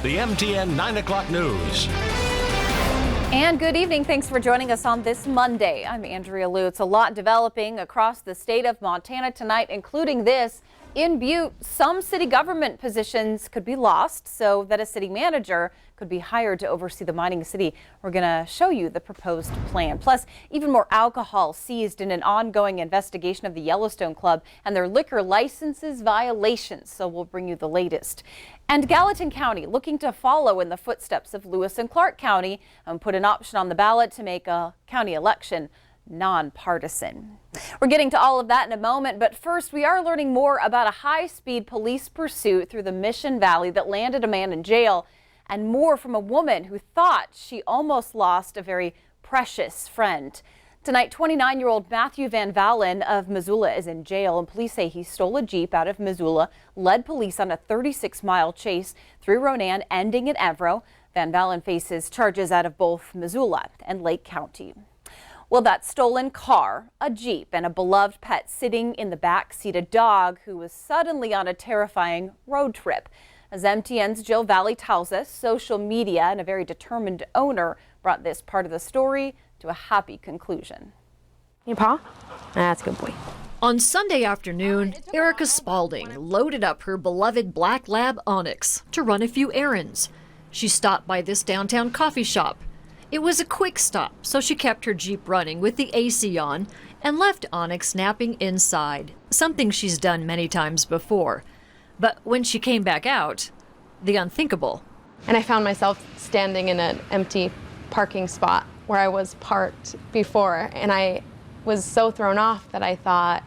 the MTN 9 o'clock news. And good evening. Thanks for joining us on this Monday. I'm Andrea Lutz. A lot developing across the state of Montana tonight, including this. In Butte, some city government positions could be lost so that a city manager could be hired to oversee the mining city. We're going to show you the proposed plan. Plus, even more alcohol seized in an ongoing investigation of the Yellowstone Club and their liquor licenses violations. So we'll bring you the latest. And Gallatin County looking to follow in the footsteps of Lewis and Clark County and put an option on the ballot to make a county election nonpartisan. We're getting to all of that in a moment, but first we are learning more about a high-speed police pursuit through the Mission Valley that landed a man in jail, and more from a woman who thought she almost lost a very precious friend. Tonight, 29-year-old Matthew Van Vallen of Missoula is in jail, and police say he stole a Jeep out of Missoula, led police on a 36-mile chase through Ronan, ending at Evero. Van Vallen faces charges out of both Missoula and Lake County. Well, that stolen car, a Jeep, and a beloved pet sitting in the back seat, a dog who was suddenly on a terrifying road trip. As MTN's Jill Valley tells us, social media and a very determined owner brought this part of the story to a happy conclusion. Your paw? That's a good boy. On Sunday afternoon, Erica Spalding loaded up her beloved black lab Onyx to run a few errands. She stopped by this downtown coffee shop. It was a quick stop, so she kept her Jeep running with the AC on and left Onyx napping inside, something she's done many times before. But when she came back out, the unthinkable. And I found myself standing in an empty parking spot where I was parked before, and I was so thrown off that I thought,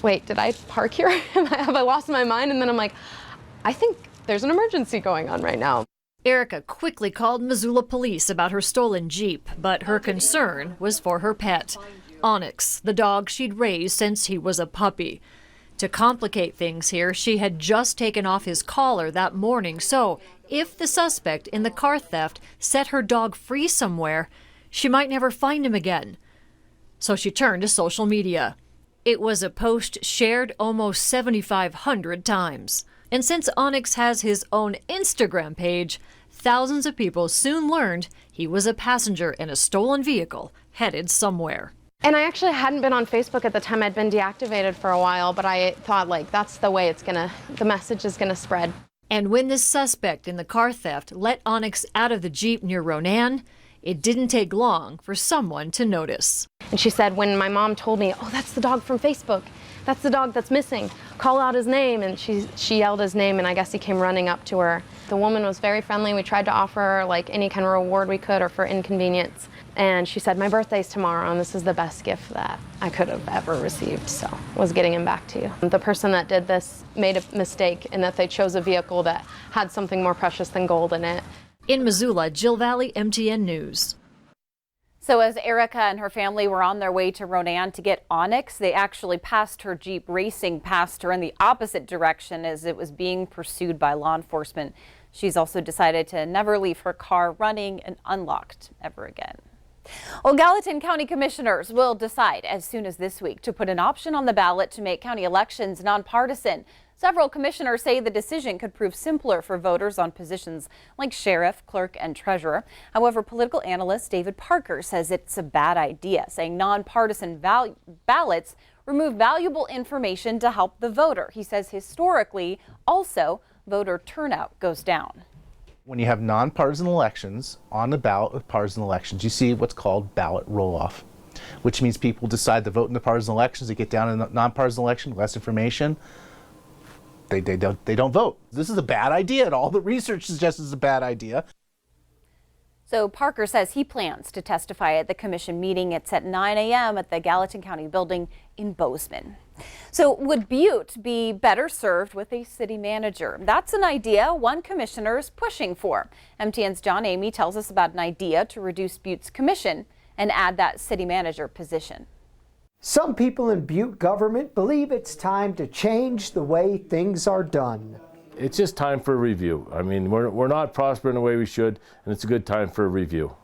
wait, did I park here? Have I lost my mind? And then I'm like, I think there's an emergency going on right now. Erica quickly called Missoula police about her stolen Jeep, but her concern was for her pet, Onyx, the dog she'd raised since he was a puppy. To complicate things here, she had just taken off his collar that morning, so if the suspect in the car theft set her dog free somewhere, she might never find him again. So she turned to social media. It was a post shared almost 7,500 times. And since Onyx has his own Instagram page, thousands of people soon learned he was a passenger in a stolen vehicle headed somewhere. And I actually hadn't been on Facebook at the time. I'd been deactivated for a while, but I thought, like, that's the way the message is gonna spread. And when the suspect in the car theft let Onyx out of the Jeep near Ronan, it didn't take long for someone to notice. And she said, when my mom told me, oh, that's the dog from Facebook. That's the dog that's missing. Call out his name. And she yelled his name, and I guess he came running up to her. The woman was very friendly. We tried to offer her like any kind of reward we could or for inconvenience. And she said, my birthday's tomorrow, and this is the best gift that I could have ever received. So I was getting him back to you. The person that did this made a mistake in that they chose a vehicle that had something more precious than gold in it. In Missoula, Jill Valley, MTN News. So as Erica and her family were on their way to Ronan to get Onyx, they actually passed her Jeep racing past her in the opposite direction as it was being pursued by law enforcement. She's also decided to never leave her car running and unlocked ever again. Well, Gallatin County commissioners will decide as soon as this week to put an option on the ballot to make county elections nonpartisan. Several commissioners say the decision could prove simpler for voters on positions like sheriff, clerk, and treasurer. However, political analyst David Parker says it's a bad idea, saying nonpartisan ballots remove valuable information to help the voter. He says historically, also, voter turnout goes down. When you have nonpartisan elections on the ballot with partisan elections, you see what's called ballot roll-off, which means people decide to vote in the partisan elections. They get down in the nonpartisan election, less information. They don't vote. This is a bad idea, and all the research suggests it's a bad idea. So Parker says he plans to testify at the commission meeting. It's at 9 a.m. at the Gallatin County building in Bozeman. So would Butte be better served with a city manager? That's an idea one commissioner is pushing for. MTN's John Amy tells us about an idea to reduce Butte's commission and add that city manager position. Some people in Butte government believe it's time to change the way things are done. It's just time for a review. I mean, we're not prospering the way we should, and it's a good time for a review.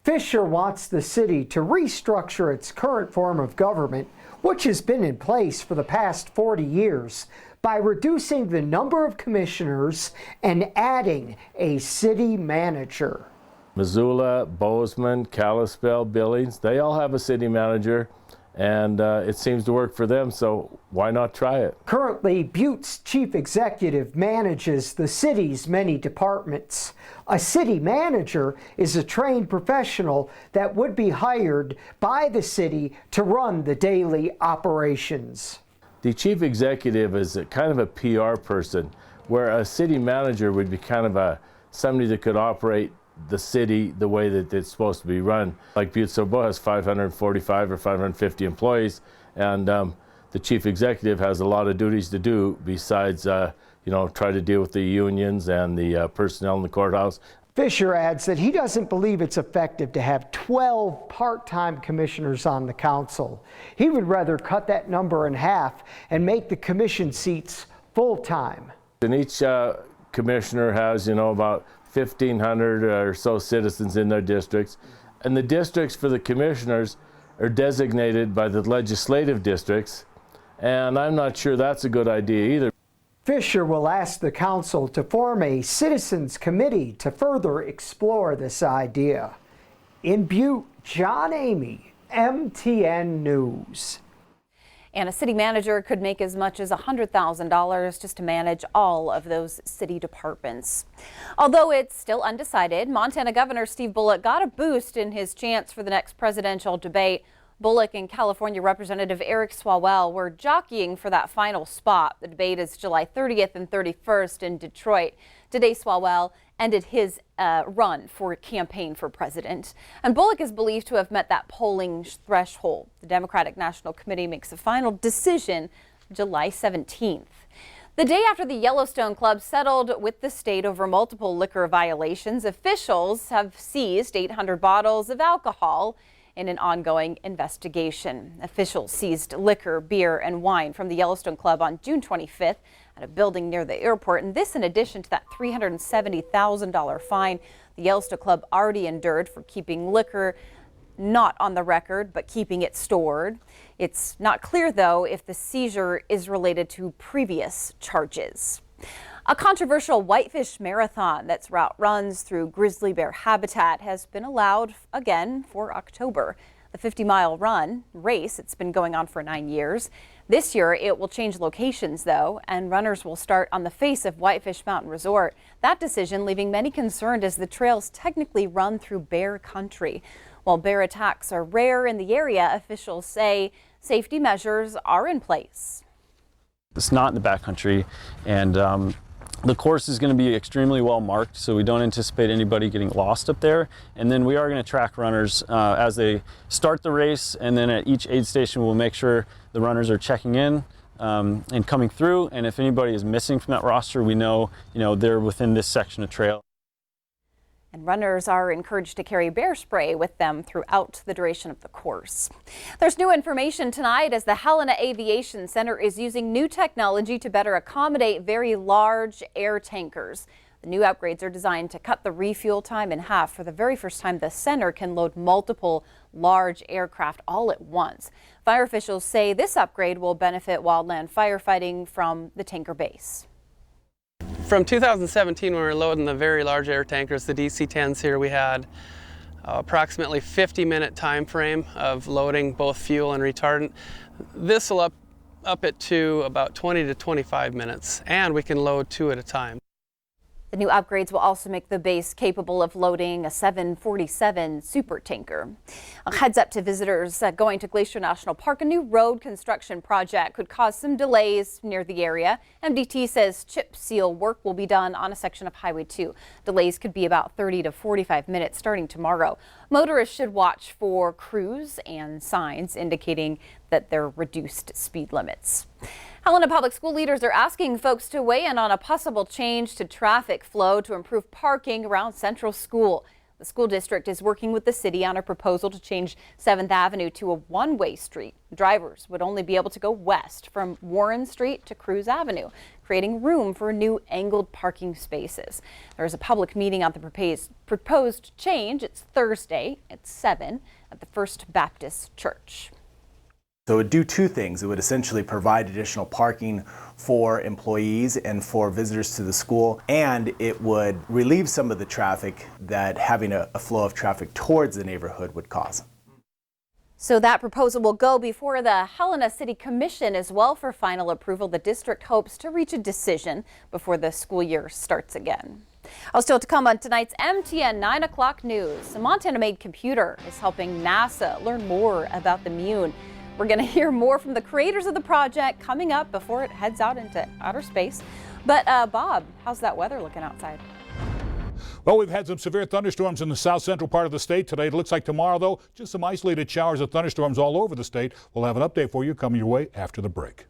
Fisher wants the city to restructure its current form of government, which has been in place for the past 40 years, by reducing the number of commissioners and adding a city manager. Missoula, Bozeman, Kalispell, Billings, they all have a city manager, and it seems to work for them, so why not try it? Currently, Butte's chief executive manages the city's many departments. A city manager is a trained professional that would be hired by the city to run the daily operations. The chief executive is kind of a PR person, where a city manager would be kind of somebody that could operate the city the way that it's supposed to be run. Like Butte-Sobo has 545 or 550 employees, and the chief executive has a lot of duties to do besides, try to deal with the unions and the personnel in the courthouse. Fisher adds that he doesn't believe it's effective to have 12 part-time commissioners on the council. He would rather cut that number in half and make the commission seats full-time. And each commissioner has, about 1,500 or so citizens in their districts, and the districts for the commissioners are designated by the legislative districts, and I'm not sure that's a good idea either. Fisher will ask the council to form a citizens committee to further explore this idea. In Butte, John Amy, MTN News. And a city manager could make as much as $100,000 just to manage all of those city departments. Although it's still undecided, Montana Governor Steve Bullock got a boost in his chance for the next presidential debate. Bullock and California Representative Eric Swalwell were jockeying for that final spot. The debate is July 30th and 31st in Detroit. Today, Swalwell ended his run for campaign for president. And Bullock is believed to have met that polling threshold. The Democratic National Committee makes a final decision July 17th. The day after the Yellowstone Club settled with the state over multiple liquor violations, officials have seized 800 bottles of alcohol in an ongoing investigation. Officials seized liquor, beer, and wine from the Yellowstone Club on June 25th at a building near the airport, and this in addition to that $370,000 fine the Yellowstone Club already endured for keeping liquor not on the record, but keeping it stored. It's not clear, though, if the seizure is related to previous charges. A controversial Whitefish Marathon that's route runs through grizzly bear habitat has been allowed again for October. The 50-mile race, it's been going on for 9 years. This year, it will change locations, though, and runners will start on the face of Whitefish Mountain Resort. That decision leaving many concerned as the trails technically run through bear country. While bear attacks are rare in the area, officials say safety measures are in place. It's not in the backcountry, and the course is going to be extremely well marked, so we don't anticipate anybody getting lost up there. And then we are going to track runners as they start the race, and then at each aid station we'll make sure the runners are checking in and coming through. And if anybody is missing from that roster, we know, they're within this section of trail. And runners are encouraged to carry bear spray with them throughout the duration of the course. There's new information tonight as the Helena Aviation Center is using new technology to better accommodate very large air tankers. The new upgrades are designed to cut the refuel time in half. For the very first time, the center can load multiple large aircraft all at once. Fire officials say this upgrade will benefit wildland firefighting from the tanker base. From 2017, when we were loading the very large air tankers, the DC-10s here, we had approximately 50-minute time frame of loading both fuel and retardant. This will up it to about 20 to 25 minutes, and we can load 2 at a time. The new upgrades will also make the base capable of loading a 747 super tanker. A heads up to visitors going to Glacier National Park, a new road construction project could cause some delays near the area. MDT says chip seal work will be done on a section of Highway 2. Delays could be about 30 to 45 minutes starting tomorrow. Motorists should watch for crews and signs indicating that there are reduced speed limits. Helena Public School leaders are asking folks to weigh in on a possible change to traffic flow to improve parking around Central School. The school district is working with the city on a proposal to change 7th Avenue to a one-way street. Drivers would only be able to go west from Warren Street to Cruz Avenue. creating room for new angled parking spaces. There's a public meeting on the proposed change. It's Thursday at 7 at the First Baptist Church. So it would do two things. It would essentially provide additional parking for employees and for visitors to the school, and it would relieve some of the traffic that having a flow of traffic towards the neighborhood would cause. So that proposal will go before the Helena City Commission as well for final approval. The district hopes to reach a decision before the school year starts again. Still to come on tonight's MTN 9 o'clock news. A Montana-made computer is helping NASA learn more about the moon. We're going to hear more from the creators of the project coming up before it heads out into outer space. But Bob, how's that weather looking outside? Well, we've had some severe thunderstorms in the south central part of the state today. It looks like tomorrow, though, just some isolated showers of thunderstorms all over the state. We'll have an update for you coming your way after the break.